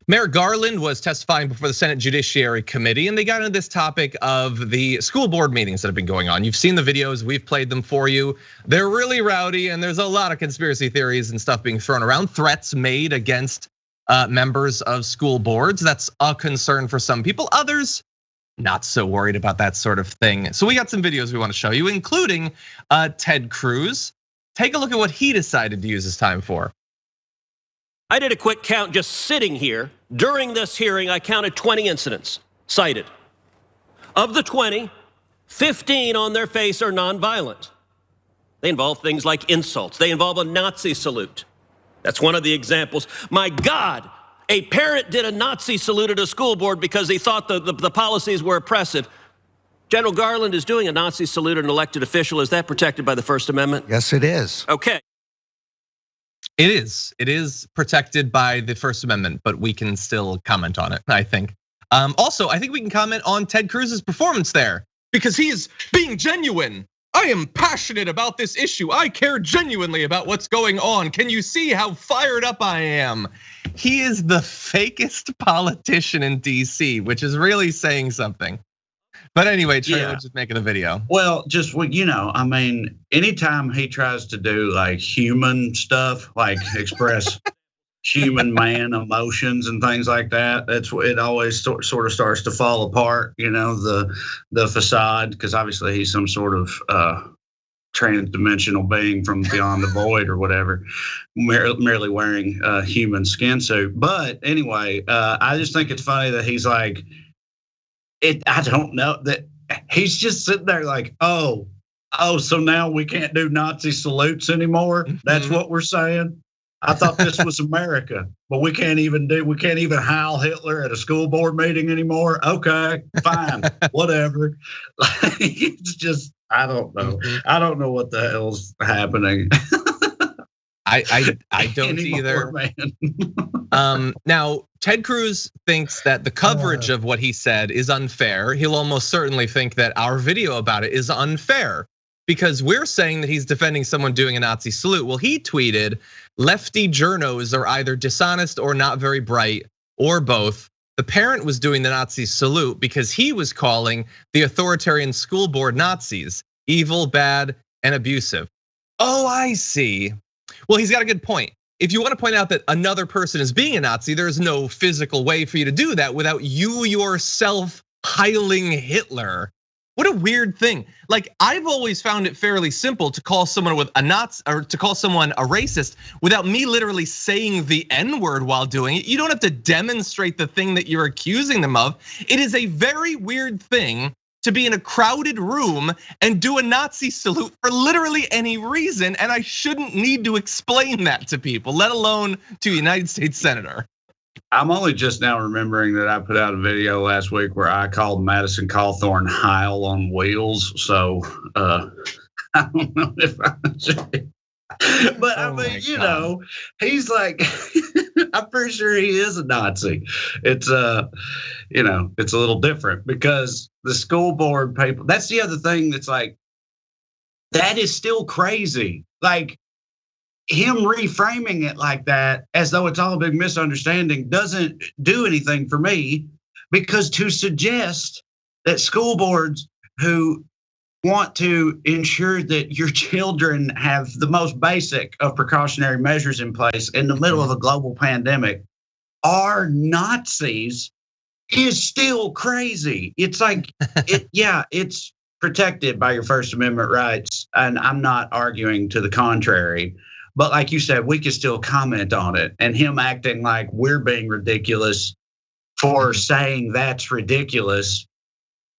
Merrick Garland was testifying before the Senate Judiciary Committee, and they got into this topic of the school board meetings that have been going on. You've seen the videos, we've played them for you. They're really rowdy, and there's a lot of conspiracy theories and stuff being thrown around, threats made against members of school boards. That's a concern for some people. Others, not so worried about that sort of thing. So we got some videos we want to show you, including Ted Cruz. Take a look at what he decided to use his time for. I did a quick count just sitting here. During this hearing, I counted 20 incidents cited. Of the 20, 15 on their face are nonviolent. They involve things like insults. They involve a Nazi salute. That's one of the examples. My God, a parent did a Nazi salute at a school board because he thought the policies were oppressive. General Garland is doing a Nazi salute at an elected official. Is that protected by the First Amendment? Yes, it is. Okay. It is protected by the First Amendment, but we can still comment on it, I think. Also, I think we can comment on Ted Cruz's performance there because he is being genuine. I am passionate about this issue. I care genuinely about what's going on. Can you see how fired up I am? He is the fakest politician in DC, which is really saying something. But anyway, Trae was just making a video. Well, just I mean, anytime he tries to do like human stuff, like express human man emotions and things like that, that's what it always sort of starts to fall apart. The facade, because obviously he's some sort of trans-dimensional being from beyond the void or whatever, merely wearing a human skin suit. But anyway, I just think it's funny that he's like. I don't know that he's just sitting there like, oh, so now we can't do Nazi salutes anymore. That's what we're saying. I thought this was America, but we can't even Heil Hitler at a school board meeting anymore. Okay, fine, whatever. It's just, I don't know. I don't know what the hell's happening. I don't either. Now, Ted Cruz thinks that the coverage of what he said is unfair. He'll almost certainly think that our video about it is unfair because we're saying that he's defending someone doing a Nazi salute. Well, he tweeted, lefty journos are either dishonest or not very bright or both. The parent was doing the Nazi salute because he was calling the authoritarian school board Nazis, evil, bad, and abusive. Oh, I see. Well, he's got a good point. If you want to point out that another person is being a Nazi, there's no physical way for you to do that without you yourself heiling Hitler. What a weird thing. Like, I've always found it fairly simple to call someone with a Nazi or to call someone a racist without me literally saying the N-word while doing it. You don't have to demonstrate the thing that you're accusing them of. It is a very weird thing to be in a crowded room and do a Nazi salute for literally any reason, and I shouldn't need to explain that to people, let alone to a United States senator. I'm only just now remembering that I put out a video last week where I called Madison Cawthorn Heil on wheels, so I don't know if I should. But I mean, he's like, I'm pretty sure he is a Nazi. It's it's a little different because the school board people, that's the other thing that's like, that is still crazy. Like him reframing it like that, as though it's all a big misunderstanding, doesn't do anything for me because to suggest that school boards who want to ensure that your children have the most basic of precautionary measures in place in the middle of a global pandemic are Nazis is still crazy. It's like, it's protected by your First Amendment rights, and I'm not arguing to the contrary. But like you said, we can still comment on it, and him acting like we're being ridiculous for saying that's ridiculous.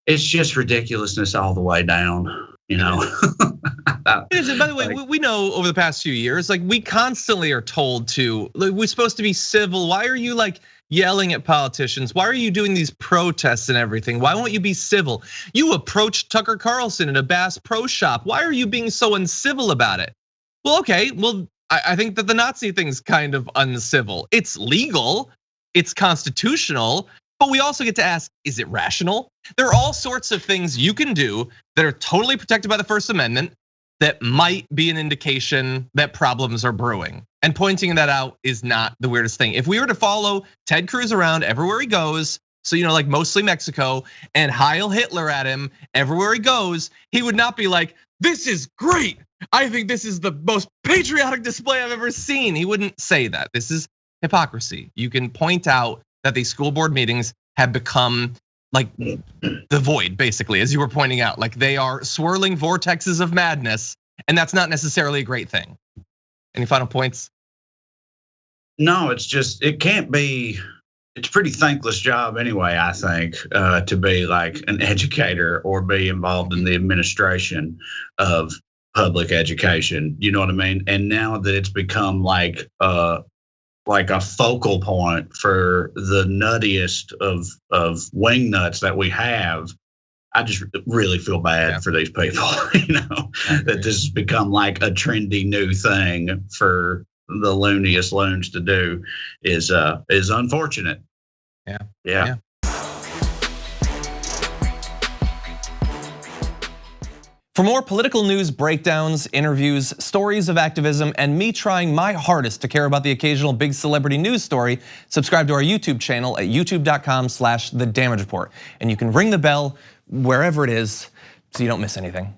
It's just ridiculousness all the way down, By the way, we know over the past few years, like we constantly are told to, we're supposed to be civil. Why are you like yelling at politicians? Why are you doing these protests and everything? Why won't you be civil? You approached Tucker Carlson in a Bass Pro Shop. Why are you being so uncivil about it? Well, okay, I think that the Nazi thing's kind of uncivil. It's legal, it's constitutional, but we also get to ask, is it rational? There are all sorts of things you can do that are totally protected by the First Amendment that might be an indication that problems are brewing. And pointing that out is not the weirdest thing. If we were to follow Ted Cruz around everywhere he goes, so like mostly Mexico, and Heil Hitler at him everywhere he goes, he would not be like, this is great. I think this is the most patriotic display I've ever seen. He wouldn't say that. This is hypocrisy. You can point out that these school board meetings have become like the void, basically, as you were pointing out. Like they are swirling vortexes of madness, and that's not necessarily a great thing. Any final points? No, it's just, it can't be, it's a pretty thankless job anyway, I think, to be like an educator or be involved in the administration of public education. You know what I mean? And now that it's become like a focal point for the nuttiest of wing nuts that we have, I just really feel bad for these people, that this has become like a trendy new thing for the looniest loons to do is unfortunate. Yeah. For more political news breakdowns, interviews, stories of activism, and me trying my hardest to care about the occasional big celebrity news story, subscribe to our YouTube channel at youtube.com/The Damage Report. And you can ring the bell wherever it is so you don't miss anything.